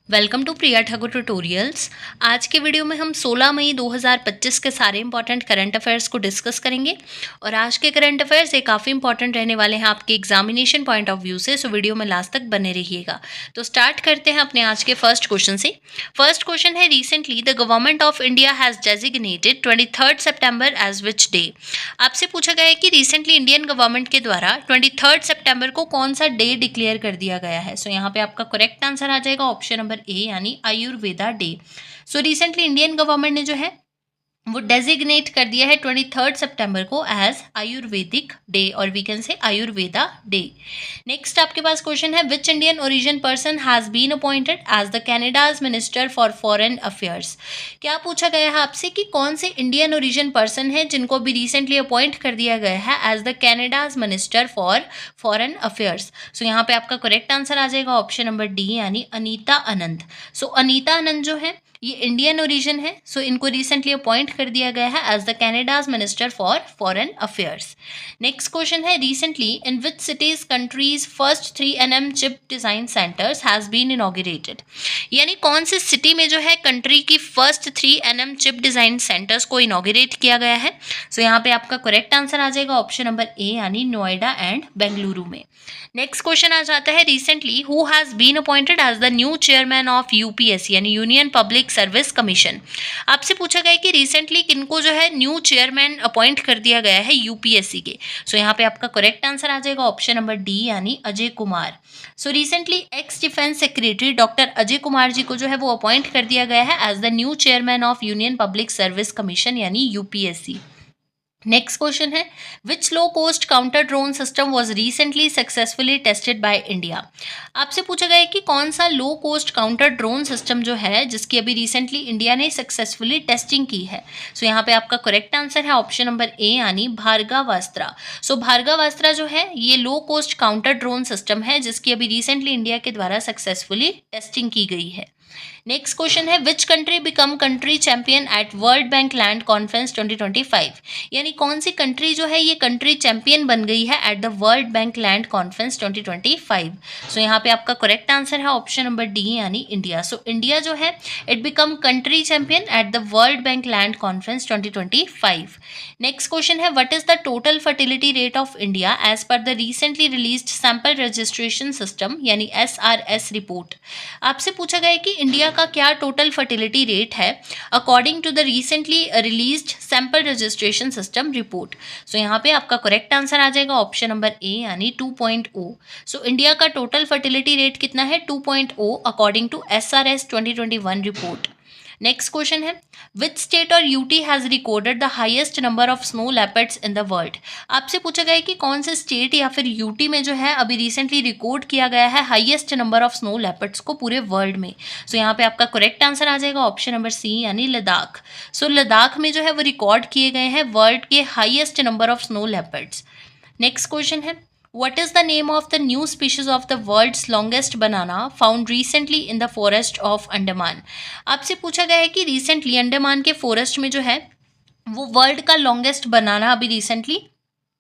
Welcome to Priya Thakur tutorials. आज के video में हम 16 मई 2025 के सारे इंपॉर्टेंट करंट अफेयर्स को डिस्कस करेंगे और आज के करंट अफेयर्स ये काफ़ी इंपॉर्टेंट रहने वाले हैं आपके एग्जामिनेशन पॉइंट ऑफ व्यू से, सो वीडियो में लास्ट तक बने रहिएगा। तो स्टार्ट करते हैं अपने आज के फर्स्ट क्वेश्चन से। फर्स्ट क्वेश्चन है, recently the government of India has designated 23 September as which day. आपसे पूछा गया है कि रिसेंटली इंडियन गवर्नमेंट के द्वारा 23 सितंबर को कौन सा डे डिक्लेयर कर दिया गया है। सो यहाँ पे आपका करेक्ट आंसर आ जाएगा ऑप्शन नंबर ए यानी Ayurveda day. So recently Indian government ने जो है वो डेजिग्नेट कर दिया है 23 सितंबर को एज आयुर्वेदिक डे और we can say Ayurveda day. Next आपके पास क्वेश्चन है, which Indian origin person has been appointed as the Canada's minister for foreign affairs. क्या पूछा गया है आपसे कि कौन से इंडियन ओरिजिन पर्सन है जिनको भी रिसेंटली अपॉइंट कर दिया गया है as the Canada's minister for foreign affairs. So यहाँ पे आपका करेक्ट आंसर आ जाएगा ऑप्शन नंबर डी यानी अनीता आनंद। सो अनीता आनंद जो है ये इंडियन ओरिजिन है। सो इनको रिसेंटली अपॉइंट कर दिया गया है as the Canada's minister for foreign affairs. Next question है, recently in which cities countries first 3nm chip design centres has been inaugurated. यानी कौन सी सिटी में जो है कंट्री की first 3nm chip design centres को इनॉग्रेट किया गया है। सो यहाँ पे आपका करेक्ट आंसर आ जाएगा ऑप्शन नंबर ए यानी नोएडा एंड बेंगलुरु में। नेक्स्ट क्वेश्चन आ जाता है, recently who has been appointed as the new chairman of UPSC यानी यूनियन पब्लिक सर्विस कमीशन। आपसे पूछा गया है कि रिसेंटली किनको जो है न्यू चेयरमैन अपॉइंट कर दिया गया है यूपीएससी के। सो यहाँ पे आपका करेक्ट आंसर आ जाएगा ऑप्शन नंबर डी यानी Ajay Kumar. So recently ex defence secretary doctor Ajay Kumar ji को जो है वो अपॉइंट कर दिया गया है as the new chairman of union public service commission यानी यूपीएससी। नेक्स्ट क्वेश्चन है, which low cost counter drone system was recently successfully tested by India. आपसे पूछा गया है कि कौन सा low cost counter drone system जो है जिसकी अभी रिसेंटली इंडिया ने सक्सेसफुली टेस्टिंग की है। सो यहाँ पे आपका करेक्ट आंसर है ऑप्शन नंबर ए यानी भार्गवास्त्रा। सो भार्गवास्त्रा जो है ये लो कोस्ट काउंटर ड्रोन सिस्टम है जिसकी अभी रिसेंटली इंडिया के द्वारा सक्सेसफुली टेस्टिंग की गई है। नेक्स्ट क्वेश्चन है, which country become country champion at World bank land conference 2025। यानी कौन सी कंट्री जो है ये कंट्री चैंपियन बन गई है at the world bank land conference 2025। So यहाँ पे आपका करेक्ट आंसर है ऑप्शन नंबर डी यानी इंडिया। सो इंडिया जो है it become country champion at the world bank land conference 2025। Next question है, what is the total fertility rate of India as per the recently released sample registration system यानी SRS report. आपसे पूछा गया है कि India का क्या total fertility rate है according to the recently released sample registration system report. So यहाँ पे आपका करेक्ट आंसर आ जाएगा ऑप्शन नंबर ए यानी 2.0। सो इंडिया का टोटल फर्टिलिटी रेट कितना है 2.0 according to SRS 2021 report. Next question है, विच स्टेट और UT has recorded the highest number of snow leopards in the world. आपसे पूछा गया है कि कौन से स्टेट या फिर यूटी में जो है अभी रिसेंटली रिकॉर्ड किया गया है highest number of snow leopards को पूरे वर्ल्ड में। सो यहाँ पे आपका करेक्ट आंसर आ जाएगा ऑप्शन नंबर सी यानी लद्दाख। सो लद्दाख में जो है वो रिकॉर्ड किए गए हैं वर्ल्ड के highest number of snow leopards. Next question है, what is the name of the new species of the world's longest banana found recently in the forest of Andaman। आपसे पूछा गया है कि रिसेंटली अंडमान के फॉरेस्ट में जो है वो वर्ल्ड का लॉन्गेस्ट बनाना अभी रिसेंटली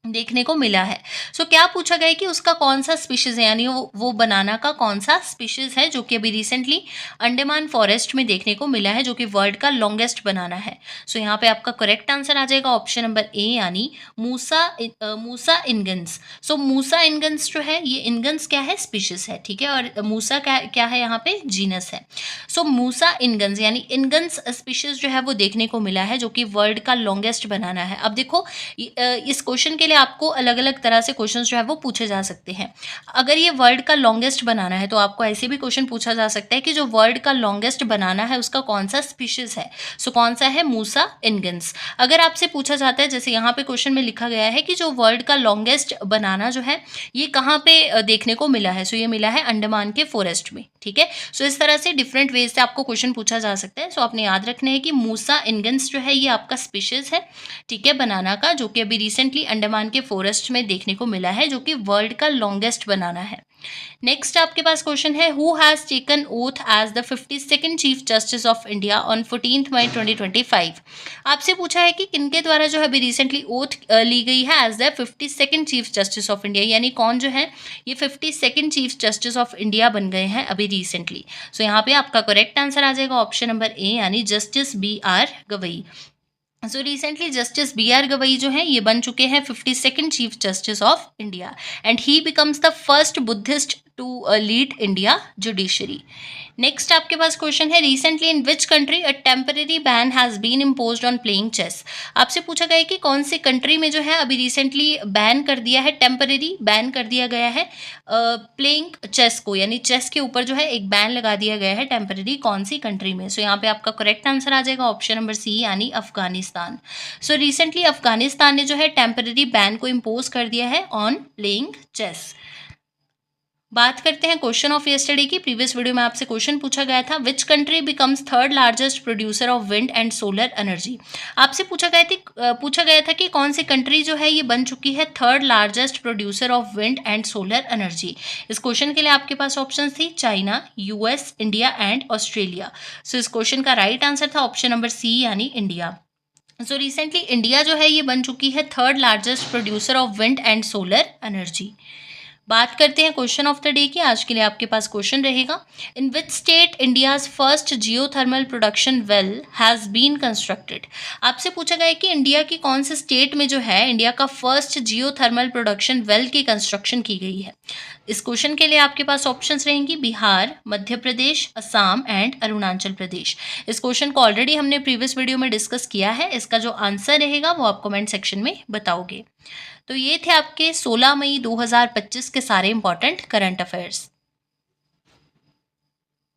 देखने को मिला है। सो क्या पूछा गया है कि उसका कौन सा स्पीशीज है यानी वो बनाना का कौन सा स्पीशीज है जो कि अभी रिसेंटली अंडमान फॉरेस्ट में देखने को मिला है जो कि वर्ल्ड का लॉन्गेस्ट बनाना है। सो यहाँ पे आपका करेक्ट आंसर आ जाएगा ऑप्शन नंबर ए यानी मूसा इनगन्स। सो मूसा इनगन्स जो है ये इनगन्स क्या है स्पीशीज है, ठीक है, और मूसा क्या है यहाँ पे जीनस है। सो मूसा इनगन्स यानी इनगन्स स्पीशीज जो है वो देखने को मिला है जो कि वर्ल्ड का लॉन्गेस्ट बनाना है। अब देखो इस क्वेश्चन के लिए आपको अलग अलग तरह से क्वेश्चंस जो है वो पूछे जा सकते हैं। अगर ये वर्ल्ड का लॉन्गेस्ट बनाना है तो आपको ऐसे भी क्वेश्चन पूछा जा सकता है कि जो वर्ल्ड का लॉन्गेस्ट बनाना है उसका कौन सा स्पीशीज है। सो कौन सा है मूसा इनगन्स। अगर आपसे पूछा जाता है जैसे यहाँ पे क्वेश्चन में लिखा गया है कि जो वर्ल्ड का लॉन्गेस्ट बनाना जो है ये कहाँ पे देखने को मिला है। सो ये मिला है अंडमान के फॉरेस्ट में, ठीक है। सो इस तरह से डिफरेंट वेज से आपको क्वेश्चन पूछा जा सकता है। सो आपने याद रखना है कि मूसा इनगन्स जो है ये आपका स्पीशीज है, ठीक है, बनाना का, जो कि अभी रिसेंटली अंडमान राजस्थान के फॉरेस्ट में देखने को मिला है, जो कि वर्ल्ड का लॉन्गेस्ट बनाना है। नेक्स्ट आपके पास क्वेश्चन है, who has taken oath as the 52nd chief justice of India on 14 May 2025। आपसे पूछा है कि किनके द्वारा जो है अभी रिसेंटली ओथ ली गई है as the 52nd chief justice of India, यानी कौन जो है ये 52nd chief justice of India बन गए हैं अभी रिसेंटली। सो यहाँ पे आपका करेक्ट आंसर आ जाएगा ऑप्शन नंबर ए, यानी justice BR Gavai. So recently justice BR Gavai जो है ये बन चुके हैं 52nd chief justice of India, and he becomes the first Buddhist to lead India judiciary. Next आपके पास क्वेश्चन है, recently in which country a temporary ban has been imposed on playing chess. आपसे पूछा गया है कि कौन सी कंट्री में जो है अभी रिसेंटली बैन कर दिया है, टेम्पररी बैन कर दिया गया है प्लेइंग चेस को, यानी चेस के ऊपर जो है एक बैन लगा दिया गया है टेम्पररी, कौन सी कंट्री में। सो यहाँ पे आपका करेक्ट आंसर आ जाएगा ऑप्शन नंबर सी, यानी अफगानिस्तान। सो रिसेंटली अफगानिस्तान ने जो है टेम्पररी बैन को इम्पोज कर दिया है ऑन प्लेइंग चेस। बात करते हैं क्वेश्चन ऑफ यस्टरडे की। प्रीवियस वीडियो में आपसे क्वेश्चन पूछा गया था, which country becomes third largest producer of wind and solar energy. आपसे पूछा गया था कि कौन सी कंट्री जो है ये बन चुकी है third largest producer of wind and solar energy. इस क्वेश्चन के लिए आपके पास ऑप्शन थी China, US, India and Australia. So इस क्वेश्चन का राइट आंसर था ऑप्शन नंबर सी, यानी इंडिया। सो रिसेंटली इंडिया जो है ये बन चुकी है third largest producer of wind and solar energy. बात करते हैं क्वेश्चन ऑफ द डे की। आज के लिए आपके पास क्वेश्चन रहेगा, in which state India's first geothermal production well has been constructed. आपसे पूछा गया है कि इंडिया की कौन से स्टेट में जो है इंडिया का फर्स्ट जियोथर्मल प्रोडक्शन वेल की कंस्ट्रक्शन की गई है। इस क्वेश्चन के लिए आपके पास ऑप्शंस रहेंगी बिहार, मध्य प्रदेश, असम एंड अरुणाचल प्रदेश। इस क्वेश्चन को ऑलरेडी हमने प्रीवियस वीडियो में डिस्कस किया है, इसका जो आंसर रहेगा वो आप कमेंट सेक्शन में बताओगे। तो ये थे आपके 16 मई 2025 के सारे इंपॉर्टेंट करंट अफेयर्स।